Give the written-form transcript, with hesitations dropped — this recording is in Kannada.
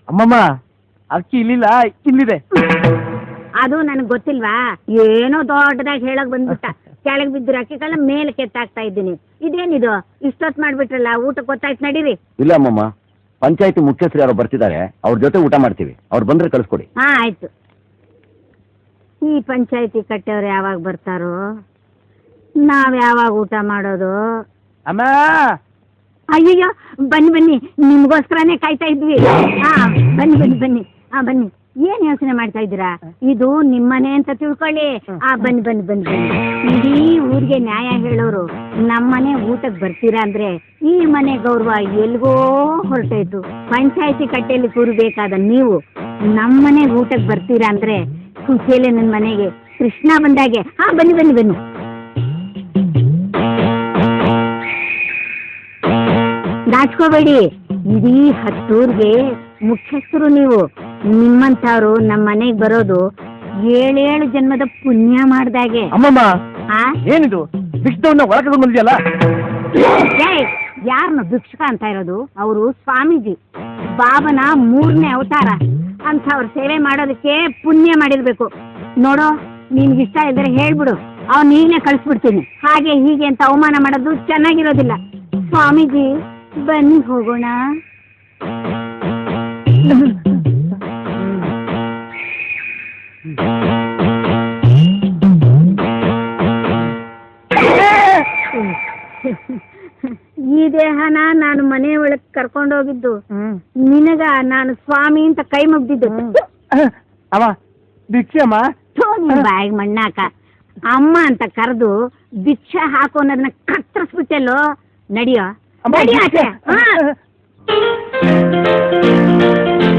ಅಮ್ಮಮ್ಮ ಅಕ್ಕಿ ಇಲ್ಲಿಲ್ಲ, ಇಲ್ಲಿದೆ. ಅದು ನನಗೆ ಗೊತ್ತಿಲ್ವಾ? ಏನೋ ದೊಡ್ಡದಾಗಿ ಹೇಳಕ್ ಬಂದ್ಬಿಟ್ಟ. ಕೆಳಗೆ ಬಿದ್ದಿರೋ ಅಕ್ಕಿಗಳನ್ನ ಮೇಲೆ ಕೆತ್ತಾಕ್ತಾ ಇದ್ದೀನಿ. ಇದೇನಿದು ಇಷ್ಟೊತ್ತು ಮಾಡ್ಬಿಟ್ರಲ್ಲ? ಊಟಕ್ಕೆ ಗೊತ್ತಾಯ್ತು, ನಡೀರಿ. ಇಲ್ಲ ಅಮ್ಮಮ್ಮ, ಪಂಚಾಯತಿ ಮುಖ್ಯಸ್ಥರು ಯಾರೋ ಬರ್ತಿದ್ದಾರೆ, ಅವ್ರ ಜೊತೆ ಊಟ ಮಾಡ್ತೀವಿ. ಅವ್ರು ಬಂದ್ರೆ ಕಳಿಸ್ಕೊಡಿ. ಹಾ ಆಯ್ತು. ಈ ಪಂಚಾಯತಿ ಕಟ್ಟೆಯವ್ರು ಯಾವಾಗ ಬರ್ತಾರೋ, ನಾವ್ ಯಾವಾಗ ಊಟ ಮಾಡೋದು? ಅಮ್ಮ, ಅಯ್ಯಯ್ಯೋ, ಬನ್ನಿ ಬನ್ನಿ, ನಿಮ್ಗೋಸ್ಕರನೇ ಕಾಯ್ತಾ ಇದ್ವಿ. ಹಾ ಬನ್ನಿ ಬನ್ನಿ ಬನ್ನಿ. ಹಾ ಬನ್ನಿ. ಏನ್ ಯೋಚನೆ ಮಾಡ್ತಾ ಇದ್ದೀರಾ? ಇದು ನಿಮ್ಮನೆ ಅಂತ ತಿಳ್ಕೊಳ್ಳಿ. ಬನ್ನಿ ಬನ್ನಿ ಬನ್ನಿ ಬನ್ನಿ. ಇಡೀ ಊರಿಗೆ ನ್ಯಾಯ ಹೇಳೋರು ನಮ್ಮನೆ ಊಟಕ್ಕೆ ಬರ್ತೀರಾ ಅಂದ್ರೆ ಈ ಮನೆ ಗೌರವ ಎಲ್ಗೋ ಹೊರಟೋಯ್ತು. ಪಂಚಾಯತಿ ಕಟ್ಟೆಯಲ್ಲಿ ಕೂರಬೇಕಾದ ನೀವು ನಮ್ಮನೆ ಊಟಕ್ಕೆ ಬರ್ತೀರಾ ಅಂದ್ರೆ ಖುಷಿಯಲ್ಲೇ ನನ್ನ ಮನೆಗೆ ಕೃಷ್ಣ ಬಂದಾಗೆ. ಹಾ ಬನ್ನಿ ಬನ್ನಿ ಬನ್ನಿ. ನಾಚ್ಕೋಬೇಡಿ, ಇಡೀ ಹತ್ತೂರ್ಗೆ ಮುಖ್ಯಸ್ಥರು ನೀವು. ನಿಮ್ಮಂತವ್ರು ನಮ್ಮ ಮನೆಗೆ ಬರೋದು 7 ಜನ್ಮದ ಪುಣ್ಯ ಮಾಡ್ದಾಗೆ. ಅಮ್ಮಮ್ಮ ಏನಿದು ಭಿಕ್ಷದವನ್ನ ಒಳಗೆ ಬಂದಿದೆಯಲ್ಲ? ಯಾರನ್ನ ಭಿಕ್ಷಕ ಅಂತ ಇರೋದು? ಅವರು ಸ್ವಾಮೀಜಿ, ಬಾಬನ 3ನೇ ಅವತಾರ. ಅಂಥವ್ರ ಸೇವೆ ಮಾಡೋದಕ್ಕೆ ಪುಣ್ಯ ಮಾಡಿರ್ಬೇಕು. ನೋಡೋ, ನಿನ್ಗಿಷ್ಟ ಇದ್ರೆ ಹೇಳ್ಬಿಡು, ಅವ್ನು ನೀನೇ ಕಳಿಸ್ಬಿಡ್ತೀನಿ. ಹಾಗೆ ಹೀಗೆ ಅಂತ ಅವಮಾನ ಮಾಡೋದು ಚೆನ್ನಾಗಿರೋದಿಲ್ಲ. ಸ್ವಾಮೀಜಿ ಬನ್ನಿ ಹೋಗೋಣ. ಈ ದೇಹನ ನಾನು ಮನೆ ಒಳಗೆ ಕರ್ಕೊಂಡೋಗಿದ್ದು ನಿನಗ ನಾನು ಸ್ವಾಮಿ ಅಂತ ಕೈ ಮುಗ್ದಿದ್ದು. ಅವ ಭಿಕ್ಷೆ ಅಮ್ಮ. ಬಾಯಿಗೆ ಮಣ್ಣಾಕ ಅಮ್ಮ ಅಂತ ಕರೆದು ಭಿಕ್ಷೆ ಹಾಕು ಅನ್ನೋದನ್ನ ಕತ್ತರಿಸ್ಬಿಟ್ಟೆಲ್ಲೋ. ನಡಿಯೋ ನಡಿಯಾಕೆ.